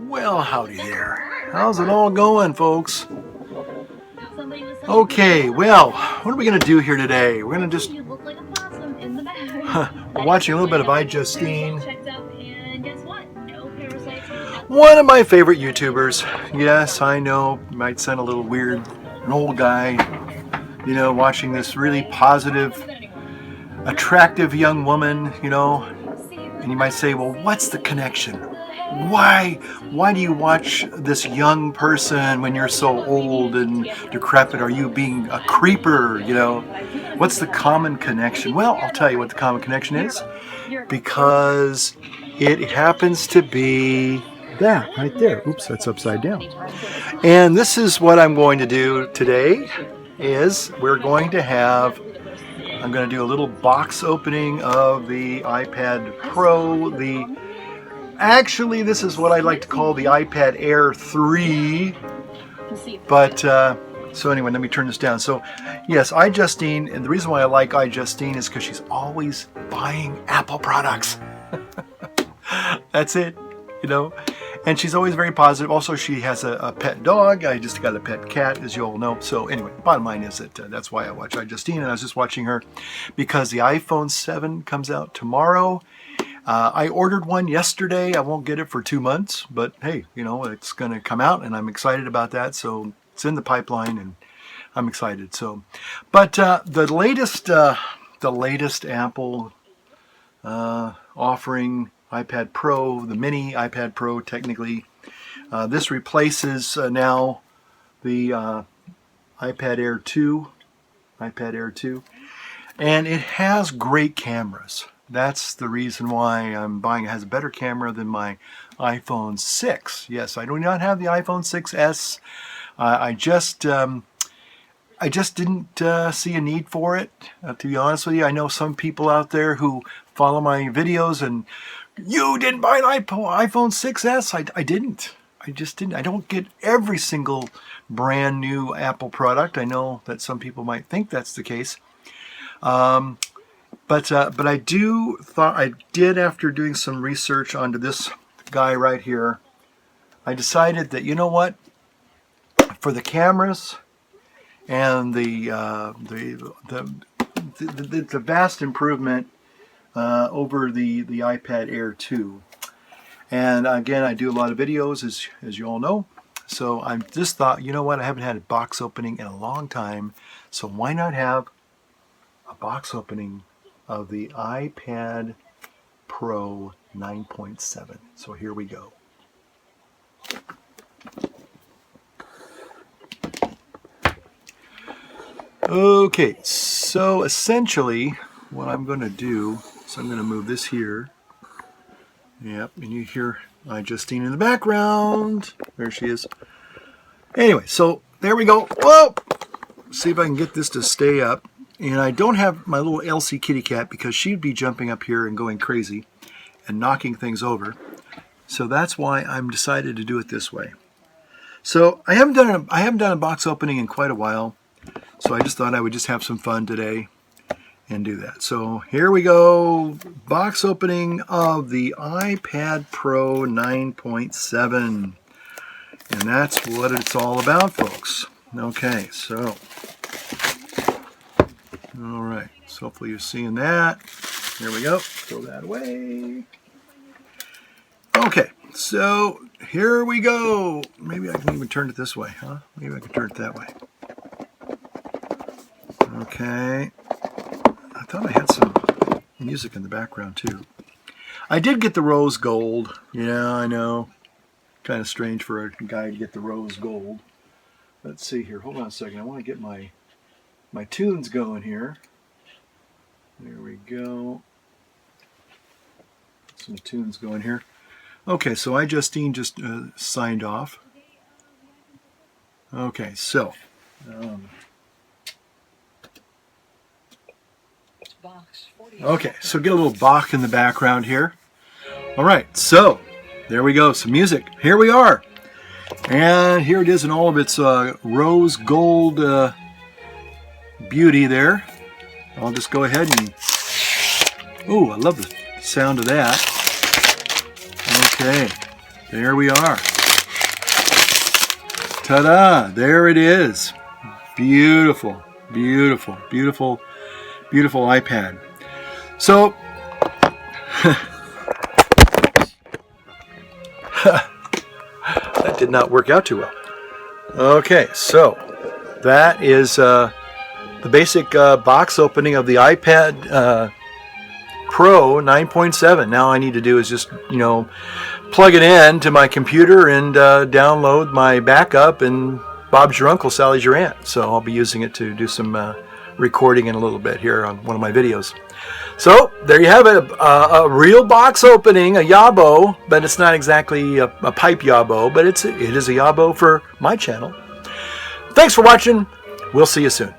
Well, howdy there. How's it all going, folks? Okay, well, what are we going to do here today? We're going to just... We're watching a little bit of iJustine. One of my favorite YouTubers. Yes, I know, might sound a little weird. An old guy, you know, watching this really positive, attractive young woman, you know. And you might say, well, what's the connection? Why do you watch this young person when you're so old and decrepit? Are you being a creeper, you know? What's the common connection? Well, I'll tell you what the common connection is. Because it happens to be that right there. Oops, that's upside down. And this is what I'm going to do today is I'm going to do a little box opening of the iPad Pro. Actually, this is what I like to call the iPad Air 3. But, so anyway, let me turn this down. So, yes, iJustine, and the reason why I like iJustine is because she's always buying Apple products. That's it, you know. And she's always very positive. Also, she has a pet dog. I just got a pet cat, as you all know. So anyway, bottom line is that that's why I watch iJustine. And I was just watching her because the iPhone 7 comes out tomorrow. I ordered one yesterday. I won't get it for 2 months. But hey, you know, it's going to come out. And I'm excited about that. So it's in the pipeline. And I'm excited. So, but the latest Apple offering iPad Pro, the mini iPad Pro technically. This replaces now the iPad Air 2, and it has great cameras. That's the reason why I'm buying it. It has a better camera than my iPhone 6. Yes, I do not have the iPhone 6s. I just didn't see a need for it, to be honest with you. I know some people out there who follow my videos and you didn't buy an iPhone 6s. I didn't. I just didn't. I don't get every single brand new Apple product. I know that some people might think that's the case. But I did after doing some research onto this guy right here, I decided that, you know what, for the cameras and the vast improvement over the iPad Air 2. And again, I do a lot of videos, as you all know. So I just thought, you know what, I haven't had a box opening in a long time. So why not have a box opening of the iPad Pro 9.7. So here we go. Okay, so essentially what I'm going to do, so I'm going to move this here. Yep, and you hear iJustine in the background. There she is. Anyway, so there we go. Whoa! See if I can get this to stay up. And I don't have my little Elsie kitty cat because she'd be jumping up here and going crazy and knocking things over. So that's why I'm decided to do it this way. So I haven't done a box opening in quite a while. So I just thought I would just have some fun today and do that. So here we go. Box opening of the iPad Pro 9.7. And that's what it's all about, folks. Okay, so. All right, so hopefully you're seeing that. There we go. Throw that away. Okay, so here we go. Maybe I can even turn it this way, huh? Maybe I can turn it that way. Okay. I thought I had some music in the background too. I did get the rose gold. Yeah, I know. Kind of strange for a guy to get the rose gold. Let's see here. Hold on a second. I want to get my tunes going here. There we go. Some tunes going here. Okay, so iJustine just signed off. Okay, so okay, so get a little Bach in the background here. All right, so there we go. Some music. Here we are, and here it is in all of its rose gold beauty there. I'll just go ahead and, ooh, I love the sound of that. Okay, There we are. Ta-da! There it is. Beautiful, beautiful, beautiful, beautiful iPad. So, that did not work out too well. Okay, so that is the basic box opening of the iPad Pro 9.7. Now I need to do is just, plug it in to my computer and download my backup, and Bob's your uncle, Sally's your aunt. So I'll be using it to do some recording in a little bit here on one of my videos. So there you have it, a real box opening, a Yabo, but it's not exactly a pipe Yabo, but it is a Yabo for my channel. Thanks for watching. We'll see you soon.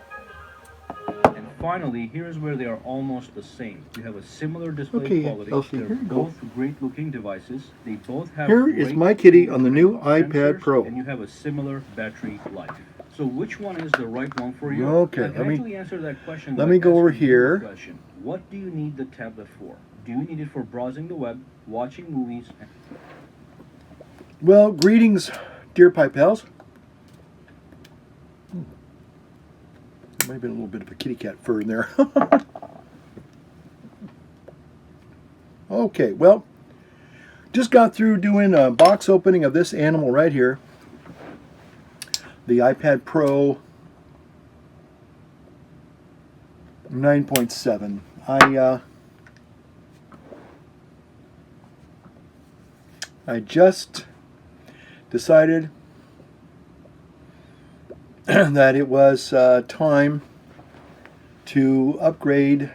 And finally, here's where they are almost the same. You have a similar display quality. They're both great-looking devices. They both have. Here is my kitty on the new iPad Pro. And you have a similar battery life. So which one is the right one for you? Okay, I can actually answer that question. Let me go over here. Question. What do you need the tablet for? Do you need it for browsing the web, watching movies? Well, greetings, dear pipe pals. There might have been a little bit of a kitty cat fur in there. Okay, well, just got through doing a box opening of this animal right here. The iPad Pro 9.7. I just decided that it was time to upgrade,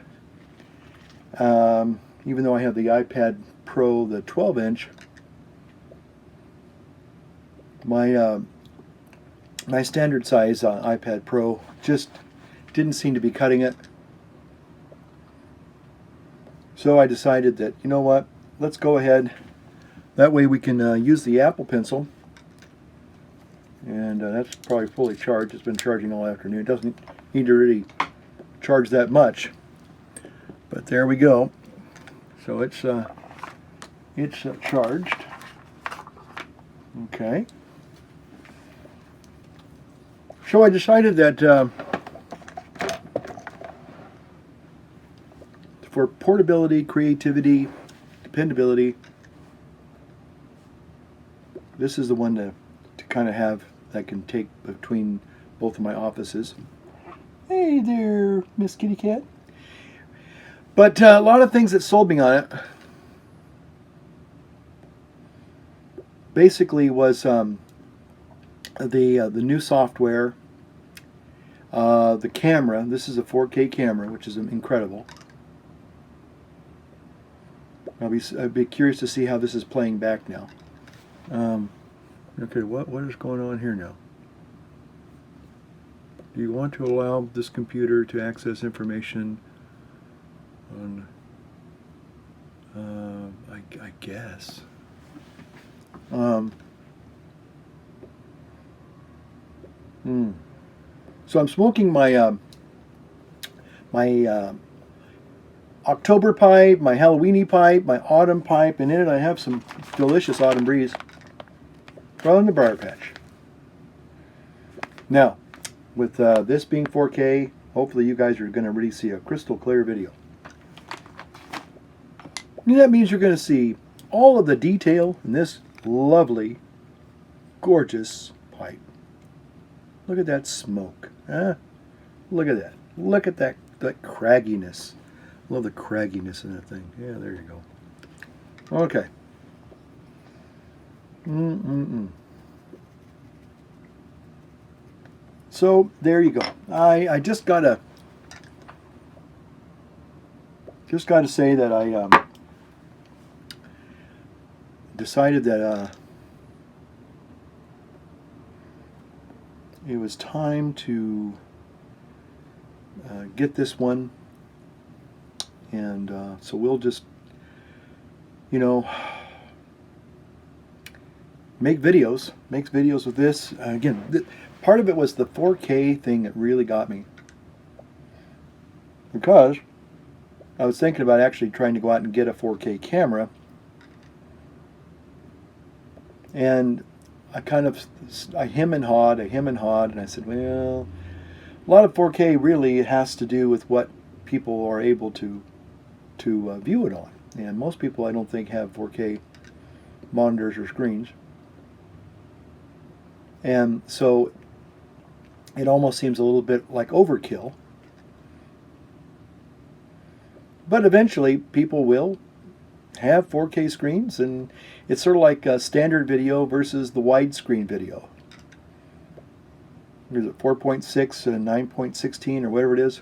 even though I have the iPad Pro, the 12-inch, my standard size iPad Pro just didn't seem to be cutting it. So I decided that, you know what, let's go ahead. That way we can use the Apple Pencil. And that's probably fully charged. It's been charging all afternoon. It doesn't need to really charge that much. But there we go. So it's charged. Okay. So I decided that for portability, creativity, dependability, this is the one to kind of have that can take between both of my offices. Hey there, Miss Kitty Cat. But a lot of things that sold me on it basically was the new software, the camera. This is a 4K camera, which is incredible. I'd be curious to see how this is playing back now. Okay, what is going on here now? Do you want to allow this computer to access information on, I guess. So I'm smoking my October pipe, my Halloweeny pipe, my autumn pipe, and in it I have some delicious autumn breeze from the briar patch. Now, with this being 4K, hopefully you guys are going to really see a crystal clear video. And that means you're going to see all of the detail in this lovely, gorgeous pipe. Look at that smoke. Huh? Look at that. Look at that cragginess. Love the cragginess in that thing. Yeah, there you go. Okay. So there you go. I just gotta say that I decided that it was time to get this one, and so we'll just, you know, make videos with this. Again, part of it was the 4K thing that really got me, because I was thinking about actually trying to go out and get a 4K camera, And I hem and hawed, and I said, well, a lot of 4K really has to do with what people are able to view it on. And most people, I don't think, have 4K monitors or screens. And so it almost seems a little bit like overkill. But eventually, people will have 4K screens, and it's sort of like standard video versus the widescreen video. There's a 4.6 and a 9.16 or whatever it is.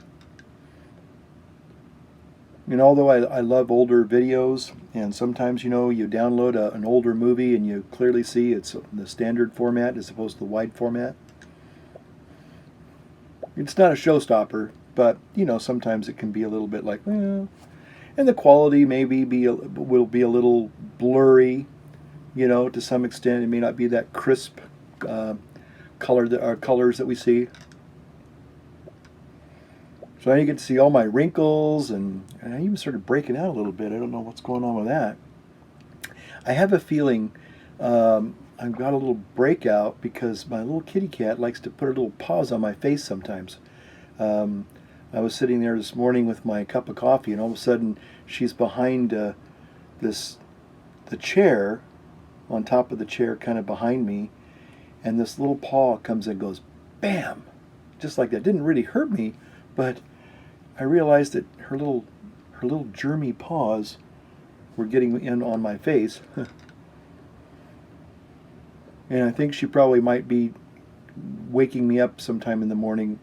And although I love older videos, and sometimes, you download an older movie and you clearly see it's the standard format as opposed to the wide format. It's not a showstopper, but, sometimes it can be a little bit like, well, and the quality maybe will be a little blurry, to some extent. It may not be that crisp colors that we see. So now you get to see all my wrinkles, and I even started breaking out a little bit. I don't know what's going on with that. I have a feeling I've got a little breakout because my little kitty cat likes to put her little paws on my face sometimes. I was sitting there this morning with my cup of coffee, and all of a sudden she's behind the chair, on top of the chair, kind of behind me, and this little paw comes and goes, bam, just like that. It didn't really hurt me, but I realized that her little germy paws were getting in on my face. And I think she probably might be waking me up sometime in the morning,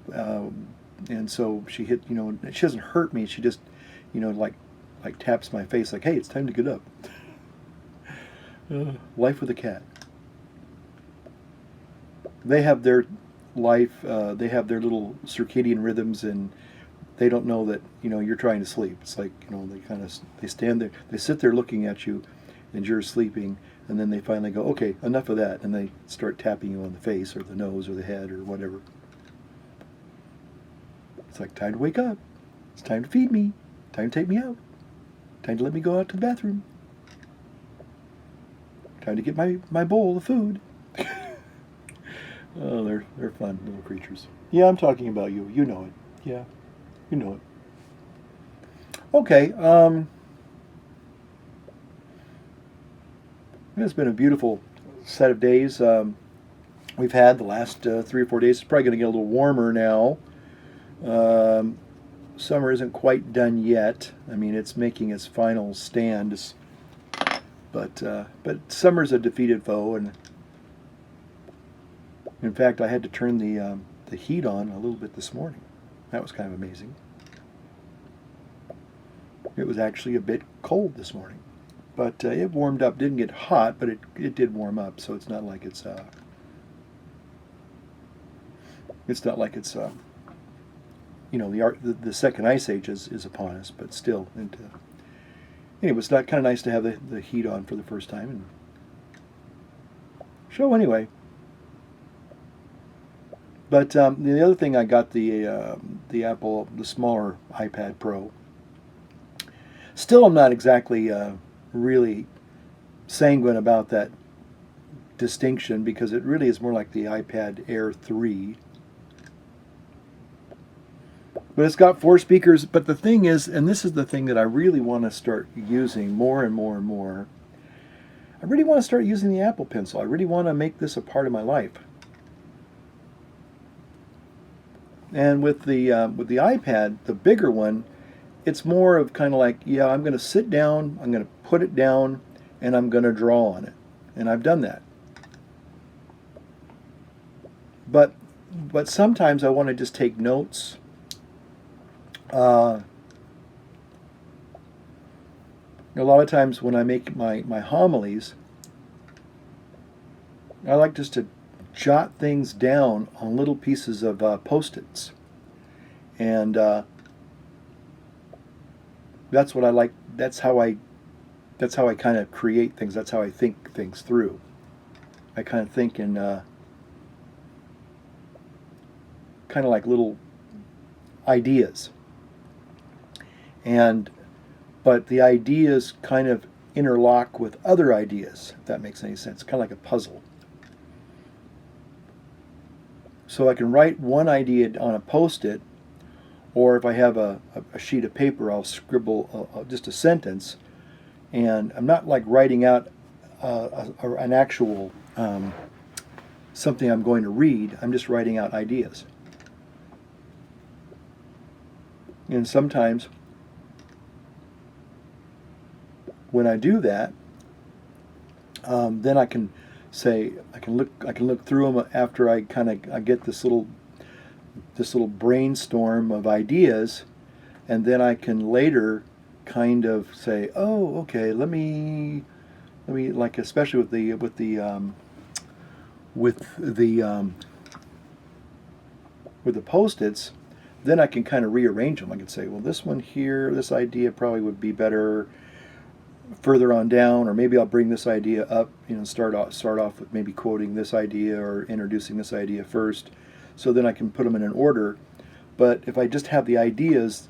and so she hit, she doesn't hurt me, she just, like taps my face like, hey, it's time to get up. Life with a cat. They have their life, they have their little circadian rhythms, and they don't know that, you're trying to sleep. It's like, they stand there, they sit there looking at you, and you're sleeping, and then they finally go, okay, enough of that, and they start tapping you on the face or the nose or the head or whatever. It's like, time to wake up. It's time to feed me. Time to take me out. Time to let me go out to the bathroom. Time to get my bowl of food. Oh, they're fun little creatures. Yeah, I'm talking about you. You know it. Yeah, you know it. Okay. It's been a beautiful set of days we've had the last 3 or 4 days. It's probably going to get a little warmer now. Summer isn't quite done yet. I mean, it's making its final stand. But summer's a defeated foe, and in fact, I had to turn the heat on a little bit this morning. That was kind of amazing. It was actually a bit cold this morning, but it warmed up. Didn't get hot, but it did warm up. So it's not like it's the second ice age is upon us, but still. And anyway, it's not kind of nice to have the heat on for the first time. And so anyway. But the other thing, I got the Apple, the smaller iPad Pro. Still, I'm not exactly really sanguine about that distinction, because it really is more like the iPad Air 3. But it's got 4 speakers. But the thing is, and this is the thing that I really want to start using more and more and more, I really want to start using the Apple Pencil. I really want to make this a part of my life. And with the iPad, the bigger one, it's more of kind of like, yeah, I'm going to sit down, I'm going to put it down, and I'm going to draw on it. And I've done that. But sometimes I want to just take notes. A lot of times when I make my homilies, I like just to jot things down on little pieces of Post-its, and that's what I like. That's how I kind of create things. That's how I think things through. I kind of think in kind of like little ideas, but the ideas kind of interlock with other ideas, if that makes any sense. Kind of like a puzzle. So I can write one idea on a Post-it, or if I have a sheet of paper, I'll scribble just a sentence, and I'm not like writing out an actual something I'm going to read. I'm just writing out ideas. And sometimes when I do that, then I can say I can look through them after I get this little brainstorm of ideas, and then I can later kind of say, oh, okay, let me like, especially with the Post-its, then I can kind of rearrange them. I can say, well, this one here, this idea probably would be better further on down, or maybe I'll bring this idea up, start off with maybe quoting this idea or introducing this idea first, so then I can put them in an order. But if I just have the ideas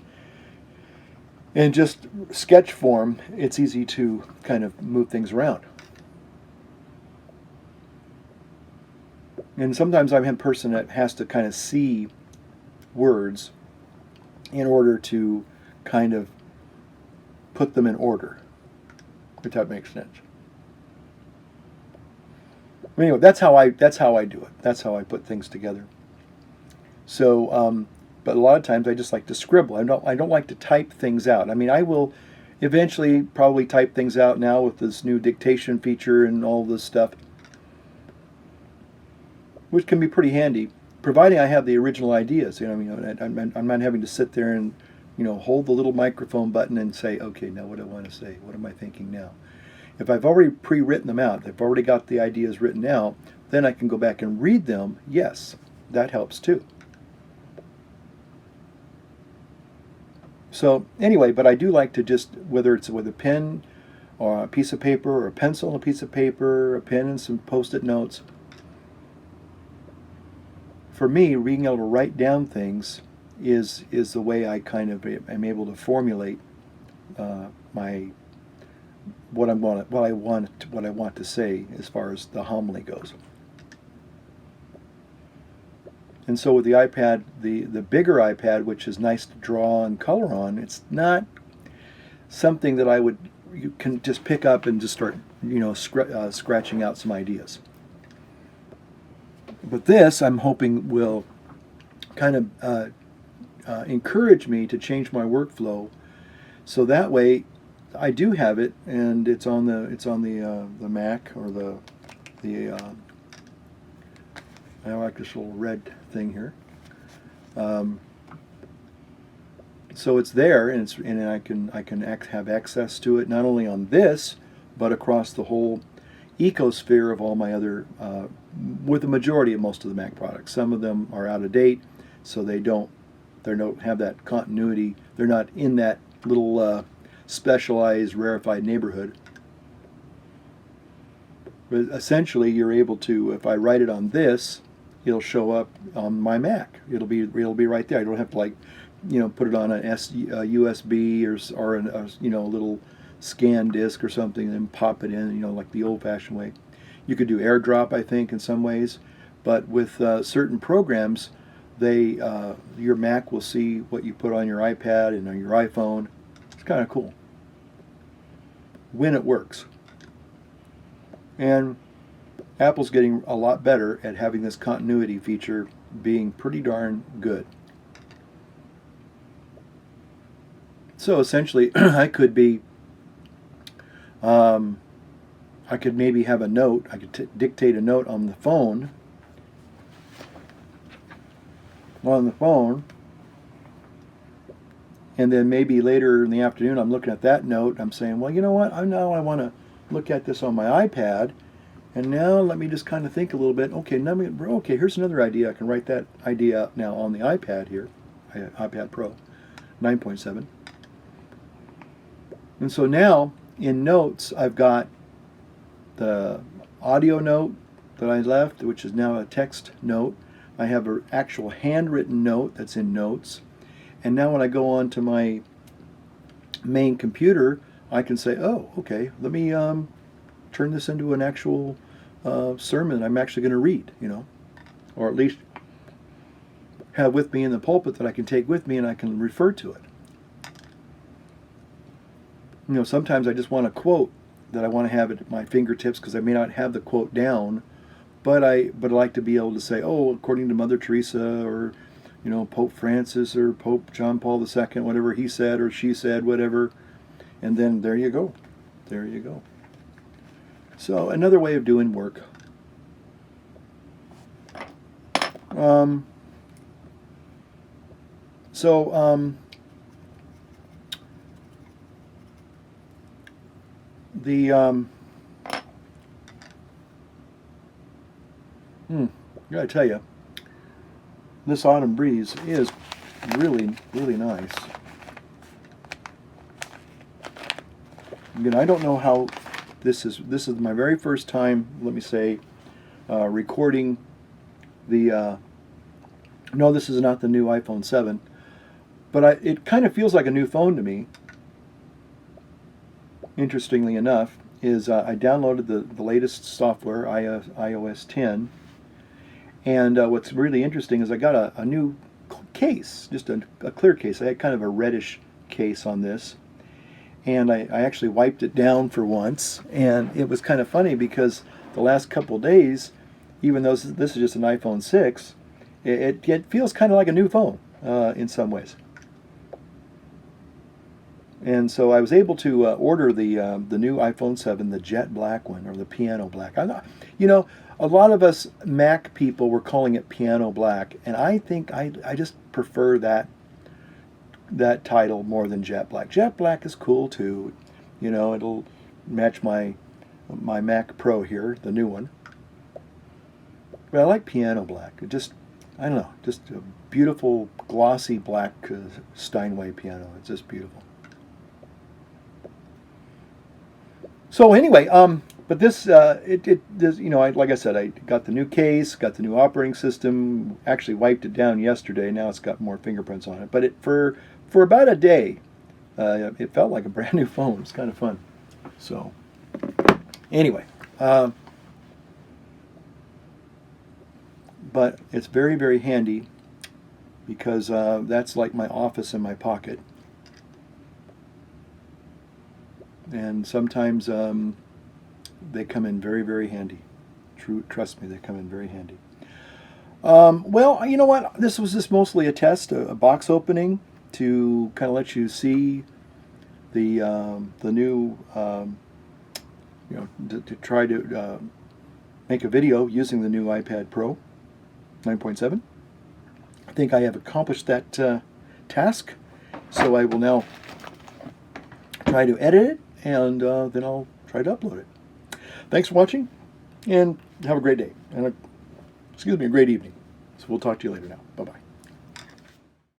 in just sketch form, it's easy to kind of move things around. And sometimes I'm a person that has to kind of see words in order to kind of put them in order, if that makes sense. Anyway, that's how I do it. That's how I put things together. So, but a lot of times I just like to scribble. I don't like to type things out. I mean, I will eventually probably type things out now with this new dictation feature and all this stuff, which can be pretty handy, providing I have the original ideas. I'm not having to sit there and hold the little microphone button and say, okay, now what do I want to say? What am I thinking now? If I've already pre-written them out, if I've already got the ideas written out, then I can go back and read them. Yes, that helps too. So anyway, but I do like to just, whether it's with a pen or a piece of paper, or a pencil and a piece of paper, a pen and some Post-it notes, for me, being able to write down things is the way I kind of am able to formulate what I want to say as far as the homily goes. And so with the iPad, the bigger iPad, which is nice to draw and color on, it's not something that you can just pick up and just start scratching out some ideas. But this, I'm hoping, will kind of encourage me to change my workflow, so that way I do have it, and it's on the Mac, or I like this little red thing here. So it's there, and I can have access to it not only on this, but across the whole ecosphere of all my other, with the majority of most of the Mac products. Some of them are out of date, so they don't have that continuity. They're not in that little specialized, rarefied neighborhood. But essentially, you're able to, if I write it on this, it'll show up on my Mac. It'll be right there. I don't have to put it on a USB or a little scan disk or something and then pop it in, like the old-fashioned way. You could do AirDrop, I think, in some ways, but with certain programs, your Mac will see what you put on your iPad and on your iPhone. It's kind of cool when it works. And Apple's getting a lot better at having this continuity feature being pretty darn good. So essentially, I could maybe have a note. I could dictate a note on the phone. And then maybe later in the afternoon, I'm looking at that note. I'm saying, well, you know what? Now I want to look at this on my iPad. And now let me just kind of think a little bit. Okay, here's another idea. I can write that idea up now on the iPad here, iPad Pro 9.7. And so now in Notes, I've got the audio note that I left, which is now a text note. I have an actual handwritten note that's in Notes. And now when I go on to my main computer, I can say, oh, okay, let me turn this into an actual sermon I'm actually going to read, or at least have with me in the pulpit that I can take with me and I can refer to it. Sometimes I just want a quote that I want to have at my fingertips because I may not have the quote down, but I like to be able to say, oh, according to Mother Teresa or Pope Francis or Pope John Paul II, whatever he said or she said, whatever, and then there you go. There you go. So another way of doing work. I gotta tell you, this autumn breeze is really, really nice. Again, I don't know how this is my very first time, let me say, recording the, no, this is not the new iPhone 7, but it kind of feels like a new phone to me. Interestingly enough, is I downloaded the latest software, iOS 10, and what's really interesting is I got a new case, just a clear case. I had kind of a reddish case on this, and I actually wiped it down for once, and it was kind of funny because the last couple days, even though this is just an iPhone 6, it feels kind of like a new phone in some ways. And so I was able to order the new iPhone 7, the jet black one, or the piano black. A lot of us Mac people were calling it piano black, and I think I just prefer that title more than jet black. Jet black is cool too. It'll match my Mac Pro here, the new one. But I like piano black. It just, I don't know, just a beautiful glossy black Steinway piano. It's just beautiful. So anyway, but this, like I said, I got the new case, got the new operating system, actually wiped it down yesterday. Now it's got more fingerprints on it. But for about a day, it felt like a brand new phone. It's kind of fun. So anyway, but it's very, very handy because that's like my office in my pocket. And sometimes they come in very, very handy. Trust me, they come in very handy. Well, you know what? This was just mostly a test, a box opening to kind of let you see the new, to try to make a video using the new iPad Pro 9.7. I think I have accomplished that task, so I will now try to edit it, and then I'll try to upload it. Thanks for watching, and have a great day, and a great evening. So we'll talk to you later now. Bye-bye.